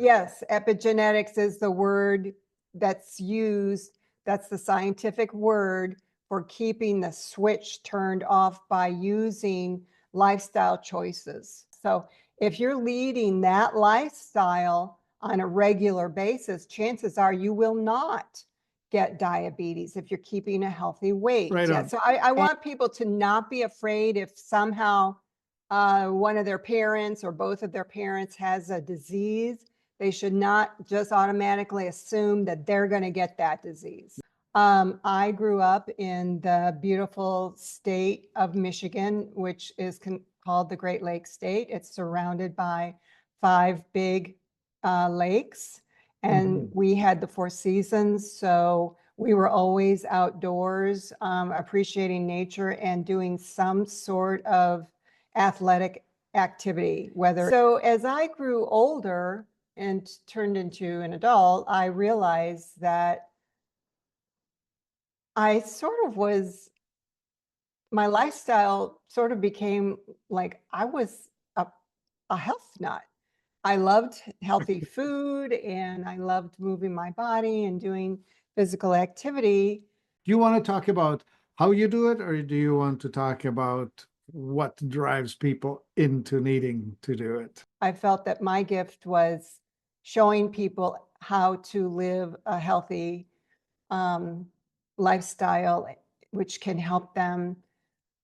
Yes, epigenetics is the word that's used. That's the scientific word for keeping the switch turned off by using lifestyle choices. So if you're leading that lifestyle on a regular basis, chances are you will not get diabetes if you're keeping a healthy weight. Right Yeah. on. So I want people to not be afraid if somehow one of their parents or both of their parents has a disease. They should not just automatically assume that they're going to get that disease. I grew up in the beautiful state of Michigan, which is called the Great Lakes State. It's surrounded by 5 big lakes, and we had the 4 seasons. So we were always outdoors, appreciating nature and doing some sort of athletic activity, so as I grew older and turned into an adult, I realized that I sort of was, my lifestyle sort of became like I was a health nut. I loved healthy food and I loved moving my body and doing physical activity. Do you want to talk about how you do it, or do you want to talk about what drives people into needing to do it? I felt that my gift was showing people how to live a healthy lifestyle, which can help them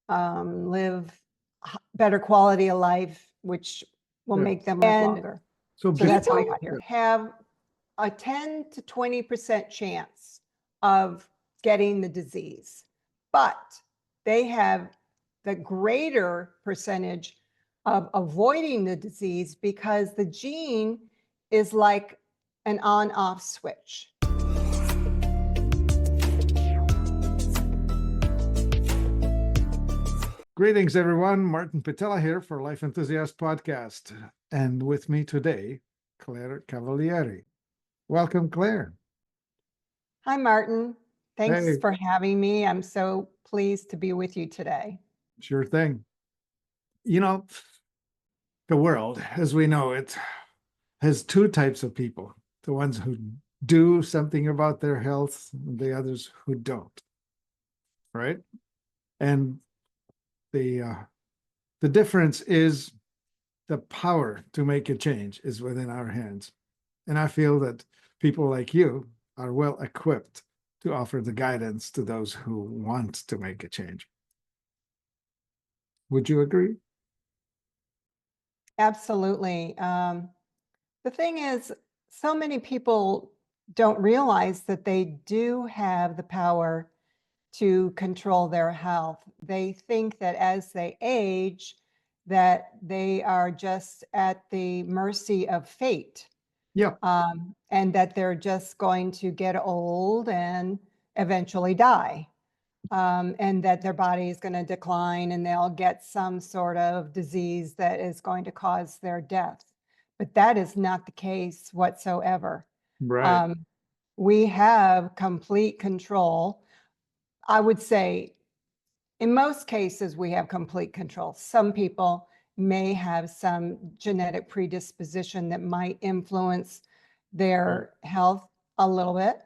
live better quality of life, which will make them live longer. So that's how I got here. Have a 10 to 20% chance of getting the disease, but they have the greater percentage of avoiding the disease because the gene is like an on-off switch. Greetings, everyone. Martin Pytela here for Life Enthusiast podcast. And with me today, Claire Cavalieri. Welcome, Claire. Hi, Martin. Thanks Hey. for having me. I'm so pleased to be with you today. Sure thing. You know, the world, as we know it, has 2 types of people. The ones who do something about their health, and the others who don't, right? And the difference is the power to make a change is within our hands. And I feel that people like you are well equipped to offer the guidance to those who want to make a change. Would you agree? Absolutely. The thing is, so many people don't realize that they do have the power to control their health. They think that as they age, that they are just at the mercy of fate. Yeah. And that they're just going to get old and eventually die. And that their body is going to decline and they'll get some sort of disease that is going to cause their death. But that is not the case whatsoever. Right. We have complete control. I would say in most cases, we have complete control. Some people may have some genetic predisposition that might influence their health a little bit.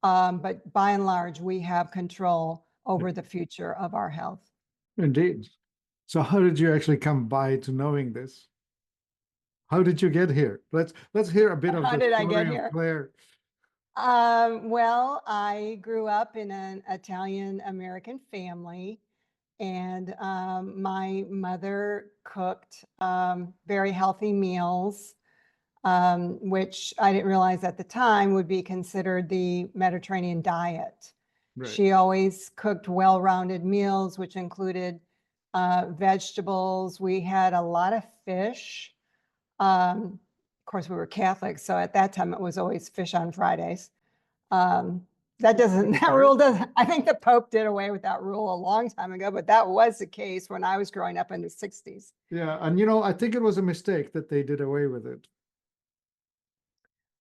But by and large, we have control over the future of our health. Indeed. So how did you actually come by to knowing this? How did you get here? Let's hear a bit of How the did I get story here? of Claire. Well, I grew up in an Italian-American family, and my mother cooked very healthy meals, which I didn't realize at the time would be considered the Mediterranean diet. Right. She always cooked well-rounded meals, which included vegetables. We had a lot of fish. Of course, we were Catholic, so at that time it was always fish on Fridays. That rule doesn't, I think the Pope did away with that rule a long time ago, but that was the case when I was growing up in the 60s. Yeah, and I think it was a mistake that they did away with it.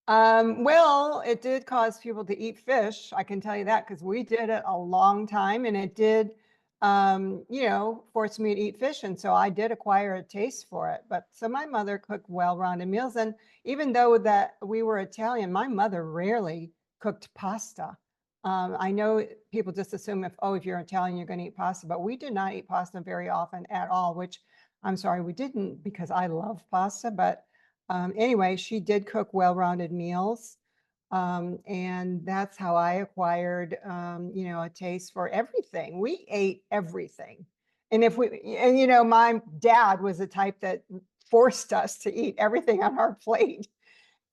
Well, it did cause people to eat fish. I can tell you that because we did it a long time, and it did you know, forced me to eat fish. And so I did acquire a taste for it. But so my mother cooked well-rounded meals. And even though that we were Italian, my mother rarely cooked pasta. I know people just assume if you're Italian, you're going to eat pasta, but we did not eat pasta very often at all, which I'm sorry, we didn't because I love pasta. But anyway, she did cook well-rounded meals. And that's how I acquired, you know, a taste for everything. We ate everything. And you know, my dad was the type that forced us to eat everything on our plate.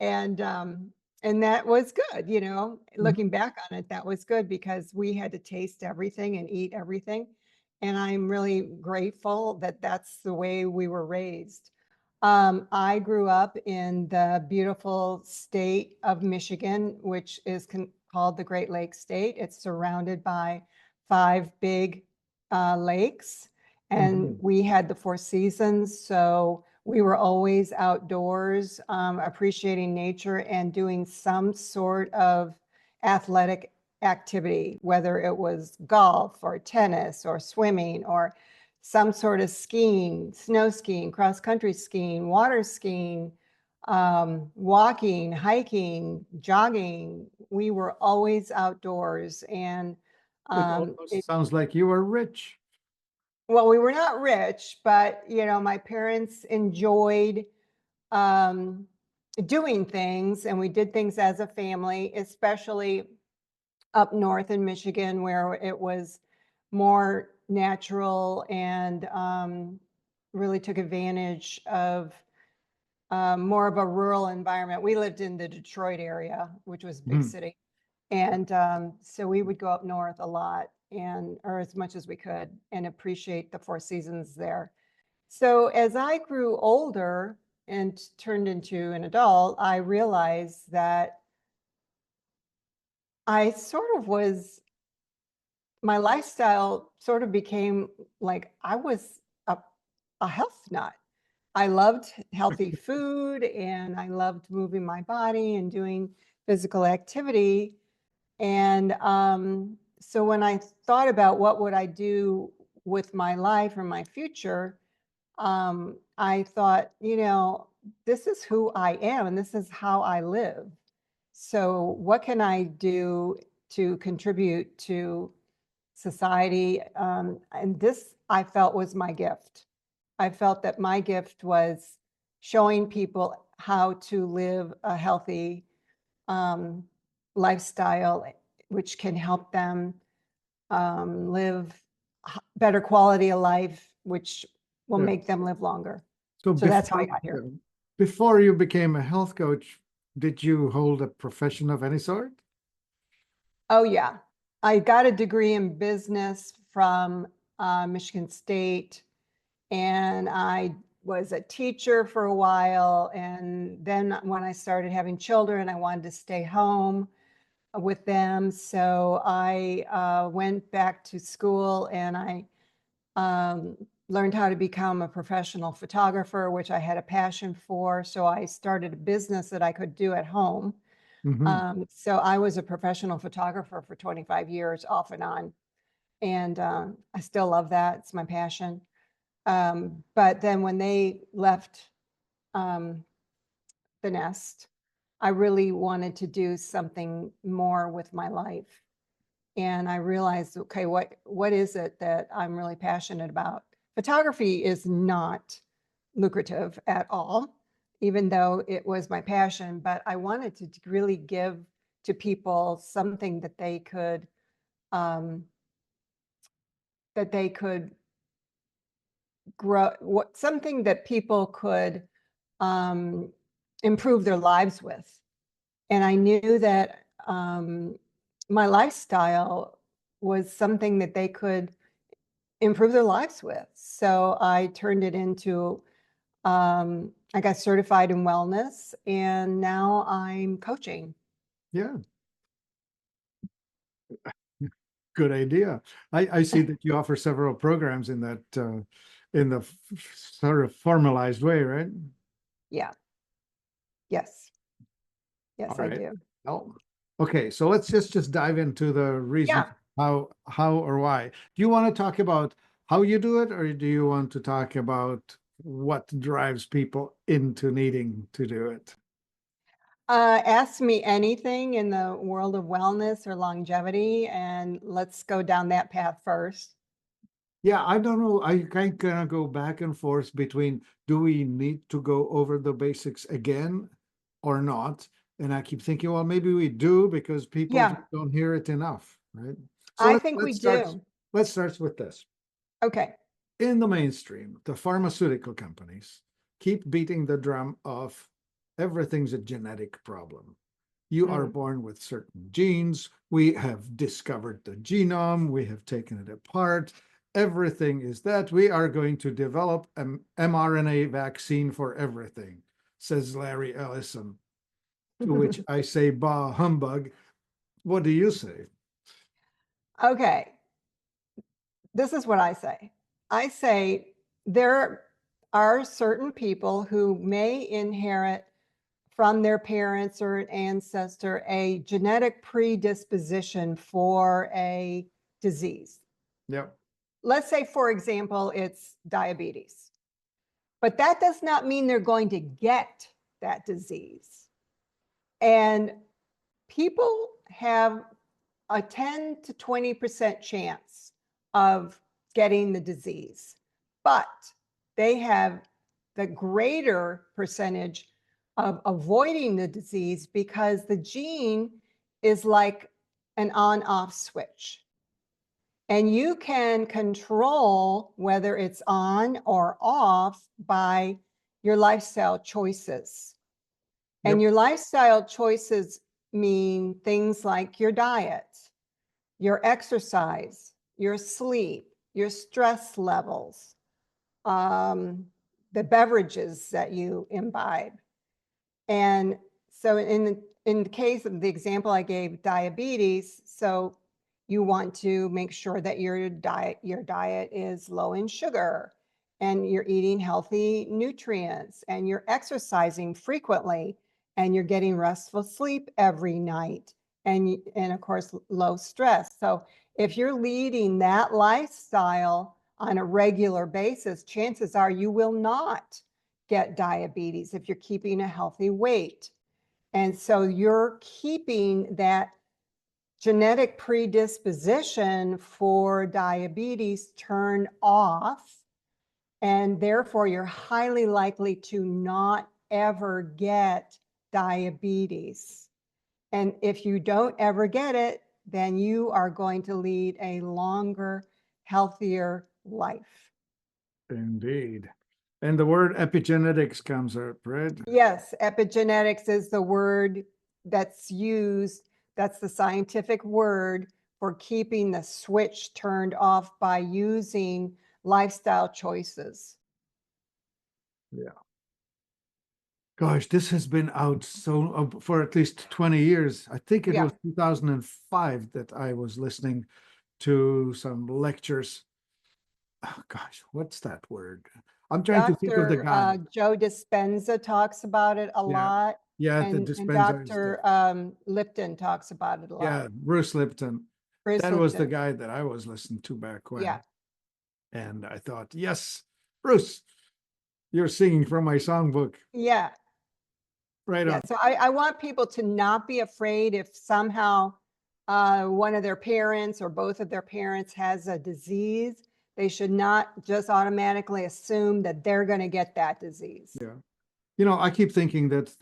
And, um, and that was good, you know, looking back on it, that was good because we had to taste everything and eat everything. And I'm really grateful that that's the way we were raised. I grew up in the beautiful state of Michigan, which is called the Great Lakes State. It's surrounded by 5 big lakes, and we had the 4 seasons. So we were always outdoors, appreciating nature and doing some sort of athletic activity, whether it was golf or tennis or swimming or some sort of skiing, snow skiing, cross country skiing, water skiing, walking, hiking, jogging. We were always outdoors. And It almost sounds like you were rich. well, we were not rich, but you know, my parents enjoyed um, doing things, and we did things as a family, especially up north in Michigan, where it was more natural and really took advantage of more of a rural environment. We lived in the Detroit area, which was a big city. And so we would go up north a lot or as much as we could and appreciate the 4 seasons there. So as I grew older and turned into an adult, I realized that I sort of was my lifestyle sort of became like I was a health nut. I loved healthy food and I loved moving my body and doing physical activity. And so when I thought about what would I do with my life or my future, I thought, you know, this is who I am and this is how I live. So what can I do to contribute to society? And this I felt was my gift. I felt that my gift was showing people how to live a healthy um, lifestyle, which can help them live better quality of life, which will Sure. make them live longer. So So that's how I got here. before you became a health coach, did you hold a profession of any sort? Oh, yeah. I got a degree in business from Michigan State, and I was a teacher for a while. And then when I started having children, I wanted to stay home with them. So I went back to school and I learned how to become a professional photographer, which I had a passion for. So I started a business that I could do at home. So I was a professional photographer for 25 years off and on. And I still love that. It's my passion. But then when they left the nest, I really wanted to do something more with my life. And I realized, okay, what is it that I'm really passionate about? Photography is not lucrative at all, even though it was my passion, but I wanted to really give to people something um, that they could grow, something that people could um, improve their lives with. And I knew that my lifestyle was something that they could improve their lives with. So I turned it into, I got certified in wellness and now I'm coaching. Yeah, good idea. I see that you offer several programs in that in the sort of formalized way, right? Yeah. Yes. All Yes, I right. do. Well, okay, so let's just dive into the reason Yeah. how or why. Do you want to talk about how you do it, or do you want to talk about what drives people into needing to do it? Ask me anything in the world of wellness or longevity, and let's go down that path first. Yeah, I don't know. I kind of gonna go back and forth between do we need to go over the basics again or not? And I keep thinking, well, maybe we do because people just Yeah, don't hear it enough, right? So I let's think we let's start do. let's start with this. Okay. In the mainstream, the pharmaceutical companies keep beating the drum of everything's a genetic problem. You are Mm. born with certain genes. We have discovered the genome. We have taken it apart. Everything is that. We are going to develop an mRNA vaccine for everything, says Larry Ellison. To which I say, bah, humbug. What do you say? Okay. This is what I say. I say there are certain people who may inherit from their parents or an ancestor a genetic predisposition for a disease. Yep. Let's say, for example, it's diabetes, but that does not mean they're going to get that disease. And people have a 10 to 20% chance of getting the disease, but they have the greater percentage of avoiding the disease because the gene is like an on off switch. And you can control whether it's on or off by your lifestyle choices. And Yep. your lifestyle choices mean things like your diet, your exercise, your sleep, your stress levels, the beverages that you imbibe. And so in the case of the example I gave, diabetes, so you want to make sure that your diet is low in sugar and you're eating healthy nutrients and you're exercising frequently and you're getting restful sleep every night and of course low stress. So if you're leading that lifestyle on a regular basis, chances are you will not get diabetes if you're keeping a healthy weight. And so you're keeping that genetic predisposition for diabetes turned off. And therefore, you're highly likely to not ever get diabetes. And if you don't ever get it, then you are going to lead a longer, healthier life. Indeed. And the word epigenetics comes up, right? Yes, epigenetics is the word that's used. That's the scientific word for keeping the switch turned off by using lifestyle choices. Yeah. Gosh, this has been out so for at least 20 years. I think it Yeah, was 2005 that I was listening to some lectures. Oh, gosh, what's that word? I'm trying to think of the Dr. guy. Joe Dispenza talks about it a Yeah. lot, Yeah, the and dispenser and stuff. Dr. Lipton talks about it a lot. Yeah, Bruce Lipton. Bruce That was the Lipton. guy that I was listening to back Yeah, when. And I thought, yes, Bruce, you're singing from my songbook. yeah. Right Yeah, on. so I want people to not be afraid if somehow one of their parents or both of their parents has a disease. They should not just automatically assume that they're going to get that disease. Yeah. I keep thinking that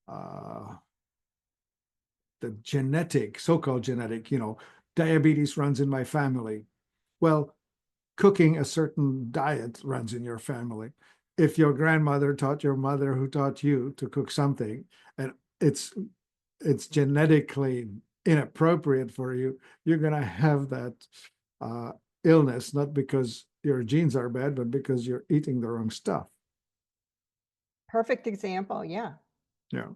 uh the genetic, so-called genetic, diabetes runs in my family. Well, cooking a certain diet runs in your family. If your grandmother taught your mother who taught you to cook something, and it's genetically inappropriate for you, you're gonna have that uh, illness, not because your genes are bad, but because you're eating the wrong stuff. Perfect example. Yeah. Yeah.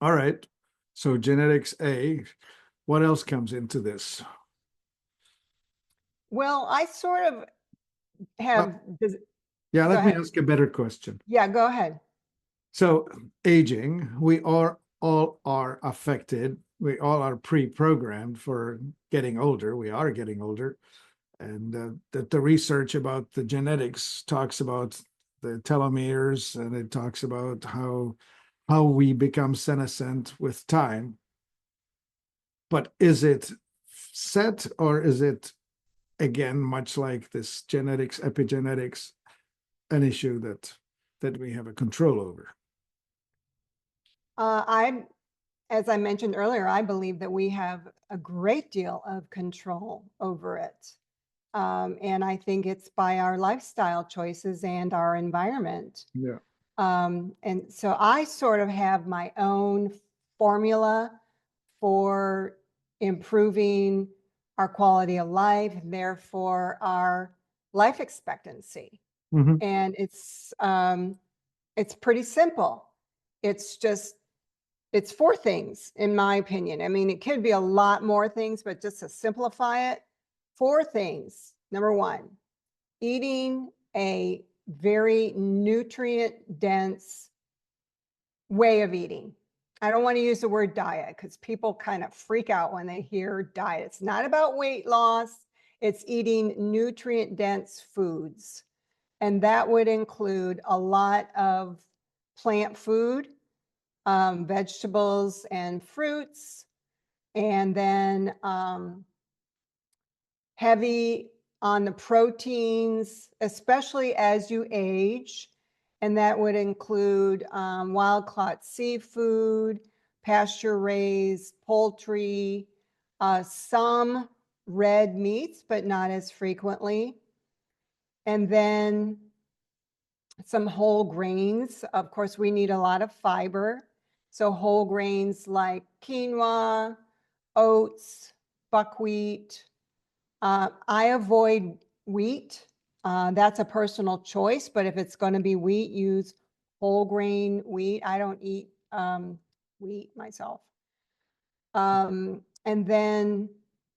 All right. So genetics A. What else comes into this? Well, I sort of Well, have, yeah, go let me ahead. ask a better question. Yeah, go ahead. So aging, we are all are affected we all are pre-programmed for getting older. We are getting older. And that the research about the genetics talks about the telomeres, and it talks about how we become senescent with time. But is it set, or is it, again, much like this genetics, epigenetics, an issue that we have a control over? As I mentioned earlier, I believe that we have a great deal of control over it. And I think it's by our lifestyle choices and our environment. Yeah. And so I sort of have my own formula for improving our quality of life, and therefore our life expectancy. Mm-hmm. And it's pretty simple. It's 4 things, in my opinion. I mean, it could be a lot more things, but just to simplify it, 4 things. Number 1, eating a very nutrient dense way of eating. I don't want to use the word diet because people kind of freak out when they hear diet. It's not about weight loss. It's eating nutrient dense foods. And that would include a lot of plant food, vegetables and fruits, and then heavy on the proteins, especially as you age. And that would include wild-caught seafood, pasture-raised poultry, some red meats, but not as frequently. And then some whole grains. Of course, we need a lot of fiber. So whole grains like quinoa, oats, buckwheat. I avoid wheat. That's a personal choice, but if it's going to be wheat, use whole grain wheat. I don't eat wheat myself. And then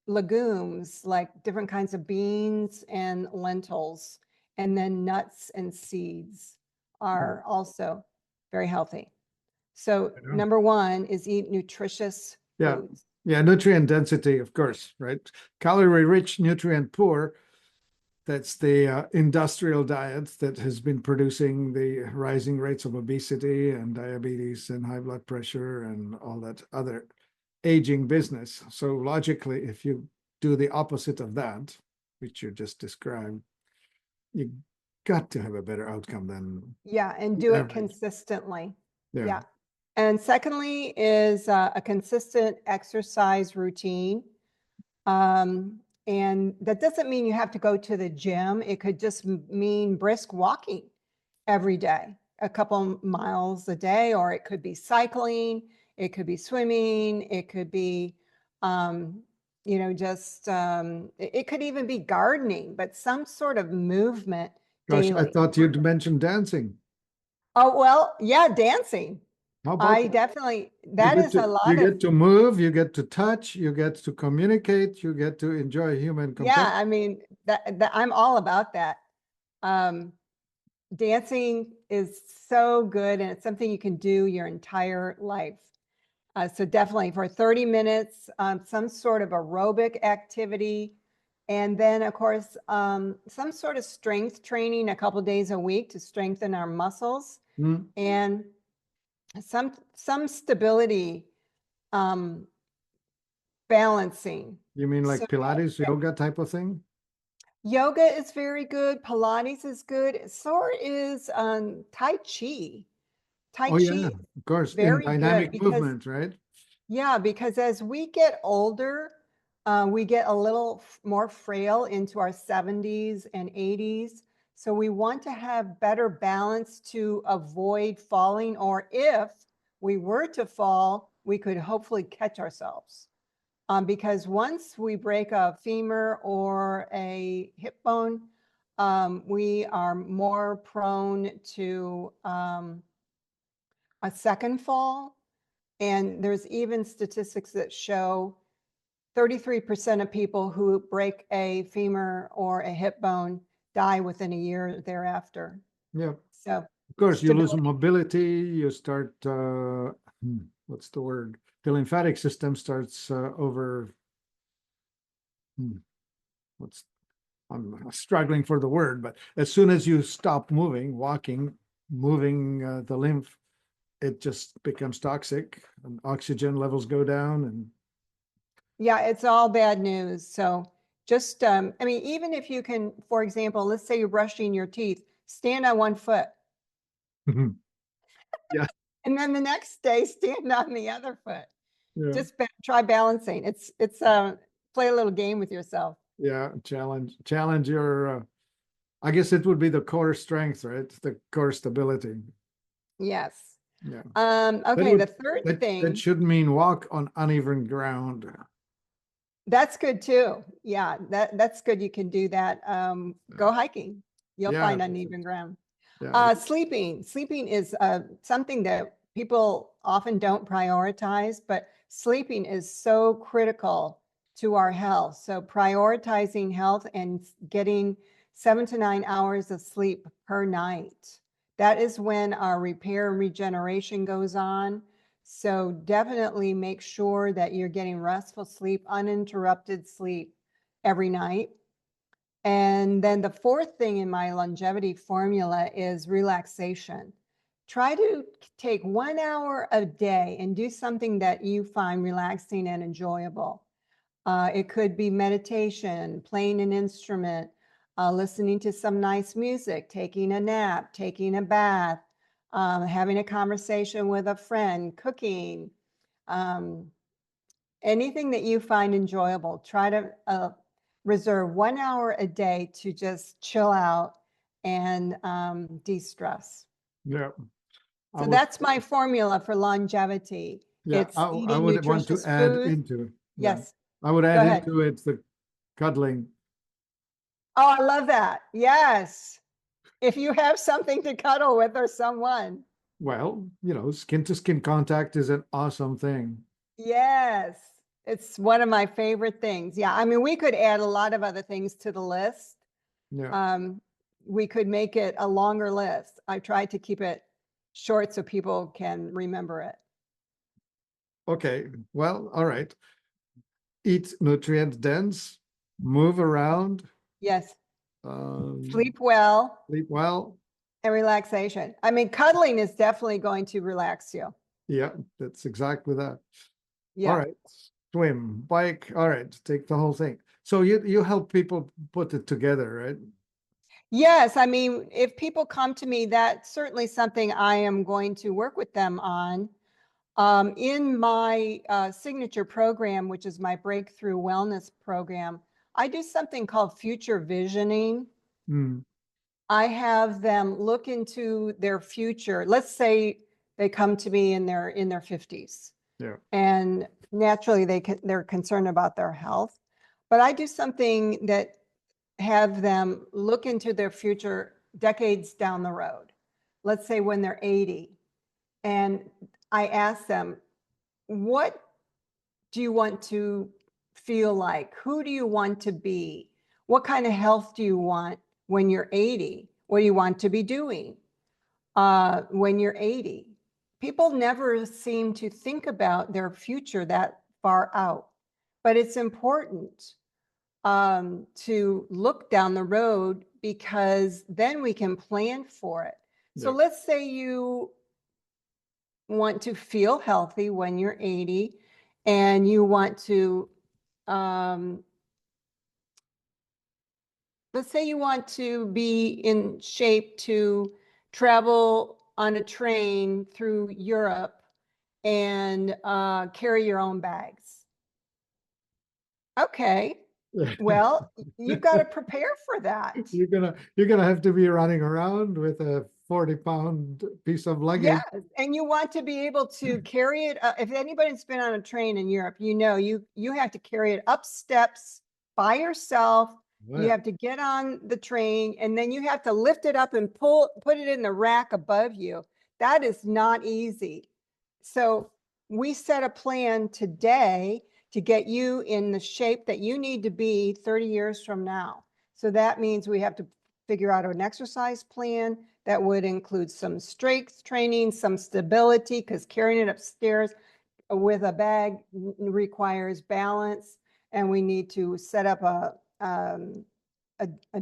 legumes like different kinds of beans and lentils, and then nuts and seeds are also very healthy. So number 1 is eat nutritious Yeah. foods. Yeah, nutrient density, of course, right? Calorie rich, nutrient poor. That's the industrial diet that has been producing the rising rates of obesity and diabetes and high blood pressure and all that other aging business. So logically, if you do the opposite of that, which you just described, you got to have a better outcome than Yeah, and do it average. consistently. Yeah. Yeah. And secondly is a consistent exercise routine. And that doesn't mean you have to go to the gym. It could just mean brisk walking every day, a couple miles a day, or it could be cycling, it could be swimming, it could be, just, it could even be gardening, but some sort of movement Gosh, I daily. thought you'd mention dancing. Oh, well, yeah, dancing. How about I that? definitely, that is a You lot of, get to move, you get to touch, you get to communicate, you get to enjoy human yeah, company. I mean, that I'm all about that. Dancing is so good, and it's something you can do your entire life. So definitely for 30 minutes, some sort of aerobic activity. And then, of course, some sort of strength training a couple days a week to strengthen our muscles. Mm. And some stability, balancing. You mean like So Pilates, yoga type of thing? yoga is very good. Pilates is good. So is Tai Chi. Tai Oh, yeah, Chi of course, in very good dynamic because, movement, right? yeah, because as we get older, we get a little more frail into our 70s and 80s. So we want to have better balance to avoid falling, or if we were to fall, we could hopefully catch ourselves. Because once we break a femur or a hip bone, we are more prone to a second fall. And there's even statistics that show 33% of people who break a femur or a hip bone die within a year thereafter. Yeah. So Of course, you lose stability. mobility, you start what's the word? The lymphatic system starts what's I'm struggling for the word, but as soon as you stop moving, walking, moving the lymph, it just becomes toxic and oxygen levels go down. And Yeah, it's all bad news. So just, I mean, even if you can, for example, let's say you're brushing your teeth, stand on one foot. yeah, And then the next day, stand on the other foot. yeah, Just try balancing. It's play a little game with yourself. yeah. Challenge your. I guess it would be the core strength, right? The core stability. Yes. Yeah. Okay, the third That thing, should mean walk on uneven ground. that's good too. Yeah, that's good. You can do that. Go hiking. You'll Yeah, find uneven ground. yeah, Sleeping is something that people often don't prioritize, but sleeping is so critical to our health. So prioritizing health and getting 7 to 9 hours of sleep per night. That is when our repair and regeneration goes on. So definitely make sure that you're getting restful sleep, uninterrupted sleep every night. And then the fourth thing in my longevity formula is relaxation. Try to take 1 hour a day and do something that you find relaxing and enjoyable. It could be meditation, playing an instrument, listening to some nice music, taking a nap, taking a bath, having a conversation with a friend, cooking, um, anything that you find enjoyable. Try to reserve 1 hour a day to just chill out and de-stress. yeah. I So would, that's my formula for longevity. yeah, It's I eating would want to nutritious add foods. into, yeah, Yes, I would go add ahead. into it the cuddling. Oh, I love that. Yes. If you have something to cuddle with or someone. Well, skin to skin contact is an awesome thing. Yes. It's one of my favorite things. Yeah. I mean, we could add a lot of other things to the list. Yeah. Um, we could make it a longer list. I tried to keep it short so people can remember it. Okay. Well, all right. Eat nutrient dense, move around, Yes. um, Sleep well sleep well. and relaxation. I mean, cuddling is definitely going to relax you. Yeah, that's exactly that. All Yeah. right. Swim, bike. All right. Take the whole thing. So you help people put it together, right? Yes. I mean, if people come to me, that's certainly something I am going to work with them on. In my signature program, which is my breakthrough wellness program, I do something called future visioning. Mm, I have them look into their future. Let's say they come to me in their 50s, yeah. and naturally they're concerned about their health. But I do something that have them look into their future decades down the road. Let's say when they're 80, and I ask them, what do you want to feel like? Who do you want to be? What kind of health do you want when you're 80? What do you want to be doing when you're 80? People never seem to think about their future that far out, but it's important to look down the road because then we can plan for it. So Yeah. let's say you want to feel healthy when you're 80 and you want to um, let's say you want to be in shape to travel on a train through Europe and carry your own bags. Okay, well, you've got to prepare for that. You're gonna have to be running around with a 40-pound piece of luggage. Yes, and you want to be able to carry it. If anybody's been on a train in Europe, you have to carry it up steps by yourself. You Well, have to get on the train, and then you have to lift it up and put it in the rack above you. That is not easy. So we set a plan today to get you in the shape that you need to be 30 years from now. So that means we have to figure out an exercise plan that would include some strength training, some stability, because carrying it upstairs with a bag requires balance, and we need to set up a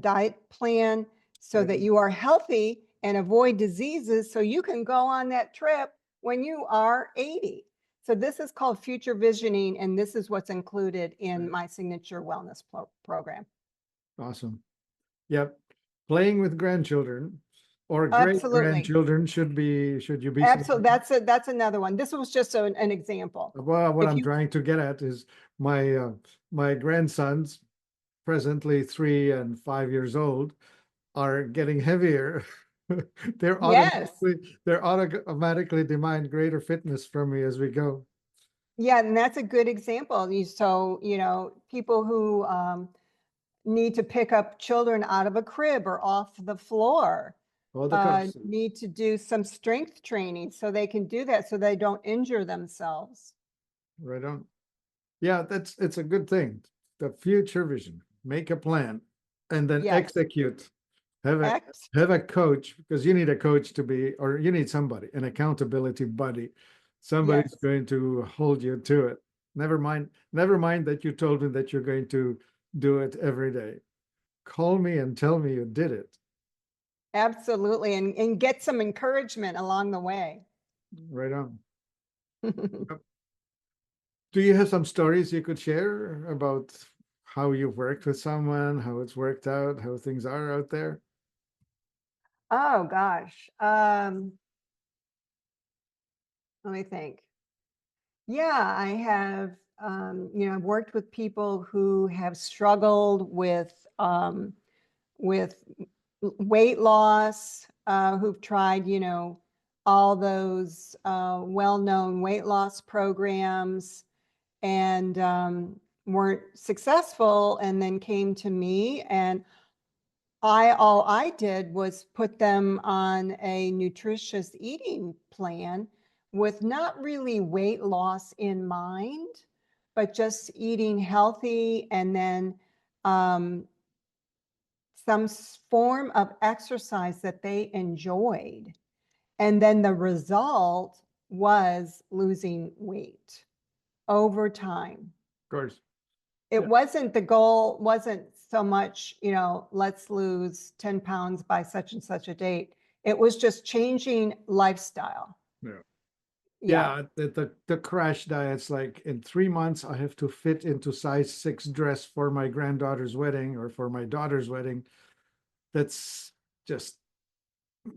diet plan so that you are healthy and avoid diseases so you can go on that trip when you are 80. So this is called future visioning, and this is what's included in my signature wellness program. Awesome. Yep. Playing with grandchildren or great Absolutely. grandchildren should you be Absolutely. That's another one. This was just an example. Well, what If I'm you- trying to get at is my grandsons, presently 3 and 5 years old, are getting heavier. They're Yes. automatically demand greater fitness from me as we go. Yeah, and that's a good example. So, people who need to pick up children out of a crib or off the floor All the course. need to do some strength training so they can do that so they don't injure themselves. Right on. Yeah, it's a good thing. The future vision. Make a plan and then Yes. execute. Have a coach, because you need a coach or you need somebody, an accountability buddy. Somebody's Yes. going to hold you to it. Never mind that you told me that you're going to do it every day. Call me and tell me you did it. Absolutely. And get some encouragement along the way. Right on. Do you have some stories you could share about how you've worked with someone, how it's worked out, how things are out there? Oh gosh. Let me think. Yeah, I have, I've worked with people who have struggled with weight loss, who've tried, all those well-known weight loss programs and weren't successful, and then came to me, and all I did was put them on a nutritious eating plan with not really weight loss in mind, but just eating healthy, and then some form of exercise that they enjoyed. And then the result was losing weight over time. Of course. It Yeah. wasn't, the goal wasn't so much, let's lose 10 pounds by such and such a date. It was just changing lifestyle. Yeah. Yeah. Yeah, the crash diet's like, in 3 months I have to fit into size 6 dress for my granddaughter's wedding or for my daughter's wedding. That's just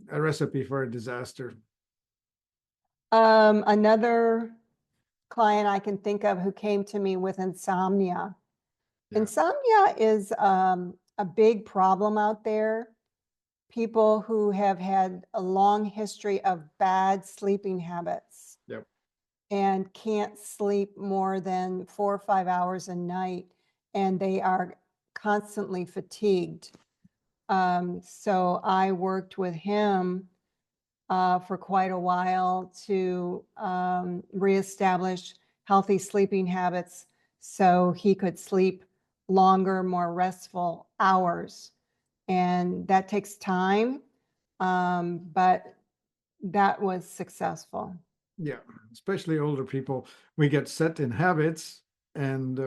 a recipe for a disaster. Another client I can think of who came to me with insomnia. Yeah. Insomnia is a big problem out there. People who have had a long history of bad sleeping habits. Yep. And can't sleep more than 4 or 5 hours a night, and they are constantly fatigued. So I worked with him for quite a while to reestablish healthy sleeping habits so he could sleep longer, more restful hours. And that takes time, but that was successful. Yeah, especially older people, we get set in habits, and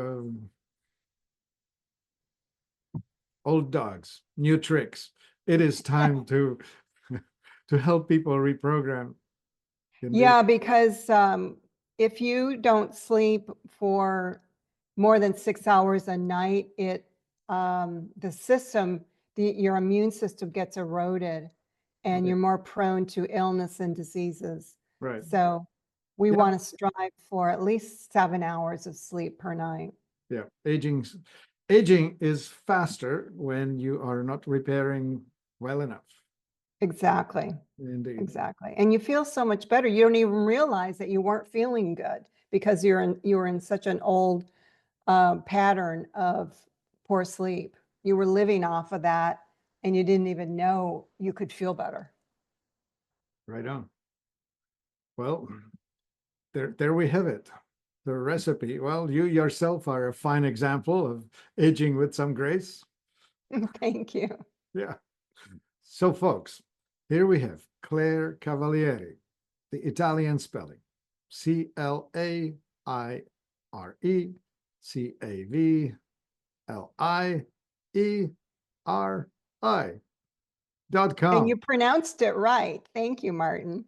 old dogs, new tricks. It is time to help people reprogram. Indeed. Yeah, because if you don't sleep for more than 6 hours a night, the system, your immune system gets eroded, and Yeah. you're more prone to illness and diseases. Right. So we Yeah. want to strive for at least 7 hours of sleep per night. Yeah, aging is faster when you are not repairing well enough. Exactly. Indeed. Exactly. And you feel so much better. You don't even realize that you weren't feeling good because you were in such an old pattern of poor sleep. You were living off of that, and you didn't even know you could feel better. Right on. Well, there we have it. The recipe. Well, you yourself are a fine example of aging with some grace. Thank you. Yeah. So, folks, here we have Claire Cavalieri, the Italian spelling. CLARIERI.com. And you pronounced it right. Thank you, Martin.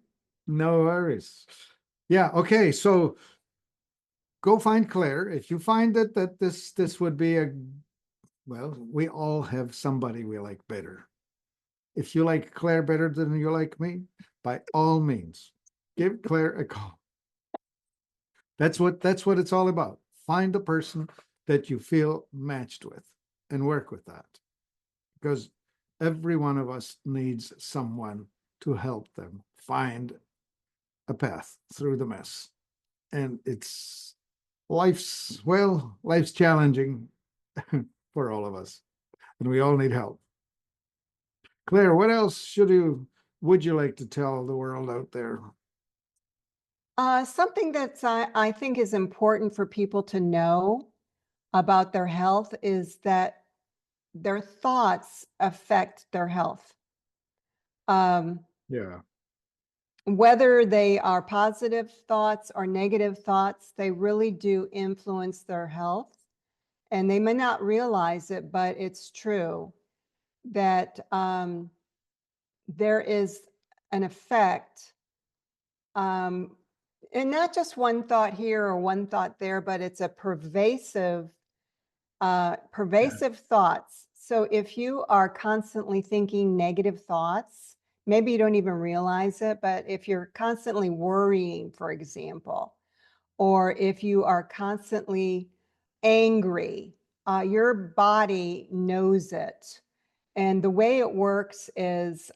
No worries. Yeah, okay, so go find Claire. If you find that this would be well, we all have somebody we like better. If you like Claire better than you like me, by all means, give Claire a call. That's what it's all about. Find a person that you feel matched with and work with that. Because every one of us needs someone to help them find a path through the mess. And life's challenging for all of us. And we all need help. Claire, what else would you like to tell the world out there? Something that's I think is important for people to know about their health is that their thoughts affect their health. Yeah. Whether they are positive thoughts or negative thoughts, they really do influence their health. And they may not realize it, but it's true that there is an effect, and not just one thought here or one thought there, but it's a pervasive thoughts. So if you are constantly thinking negative thoughts, maybe you don't even realize it, but if you're constantly worrying, for example, or if you are constantly angry, your body knows it. And the way it works is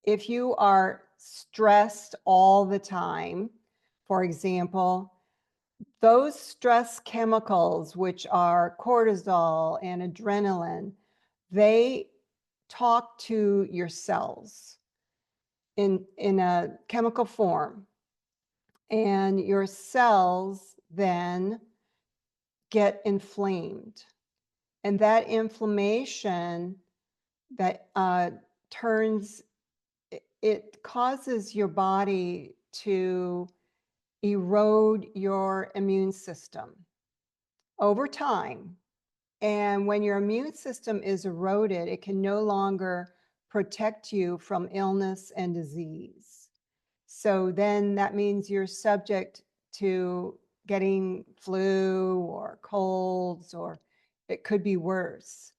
if you are stressed all the time, for example, those stress chemicals, which are cortisol and adrenaline, they talk to your cells in a chemical form. And your cells then get inflamed. And that inflammation that it causes your body to erode your immune system over time. And when your immune system is eroded, it can no longer protect you from illness and disease. So then that means you're subject to getting flu or colds, or it could be worse.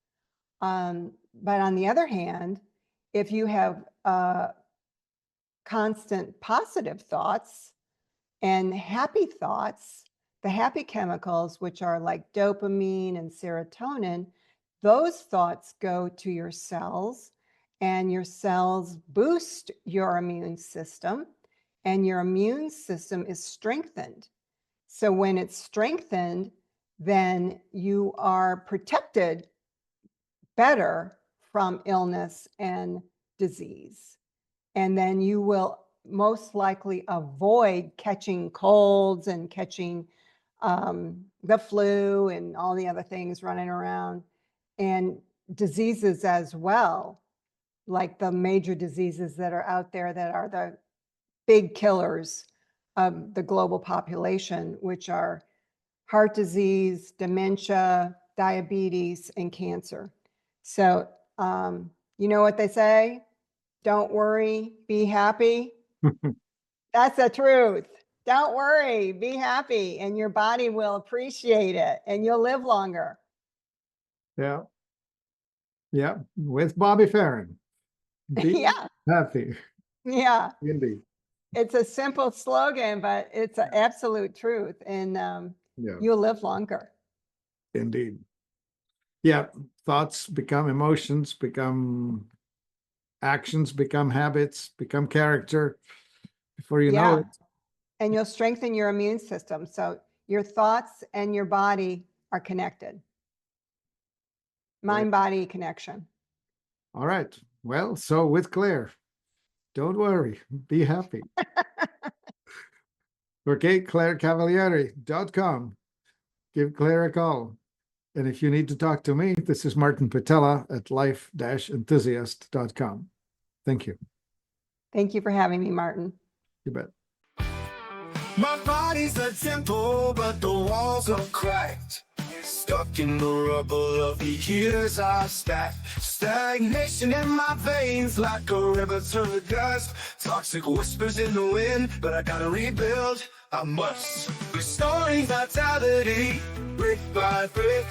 But on the other hand, if you have constant positive thoughts and happy thoughts, the happy chemicals, which are like dopamine and serotonin, those thoughts go to your cells, and your cells boost your immune system, and your immune system is strengthened. So when it's strengthened, then you are protected better from illness and disease. And then you will most likely avoid catching colds and catching the flu and all the other things running around, and diseases as well, like the major diseases that are out there that are the big killers of the global population, which are heart disease, dementia, diabetes, and cancer. So, you know what they say? Don't worry, be happy. That's the truth. Don't worry, be happy, and your body will appreciate it, and you'll live longer. Yeah. Yeah. With Bobby Farron. Be Yeah, happy. yeah. Indeed. It's a simple slogan, but it's an absolute truth, and Yeah. you'll live longer. Indeed. Yeah. Thoughts become emotions, become actions, become habits, become character. Before you know Yeah, it. and you'll strengthen your immune system. So your thoughts and your body are connected. Mind-body connection. All right. Well, so with Claire, don't worry, be happy. Okay, ClaireCavalieri.com. Give Claire a call. And if you need to talk to me, this is Martin Pytela at life-enthusiast.com. Thank you. Thank you for having me, Martin. You bet. My body's a temple, but the walls are cracked. Stuck in the rubble of the years I've stacked. Stagnation in my veins like a river to the dust. Toxic whispers in the wind, but I gotta rebuild. I must. Restoring vitality, brick by brick.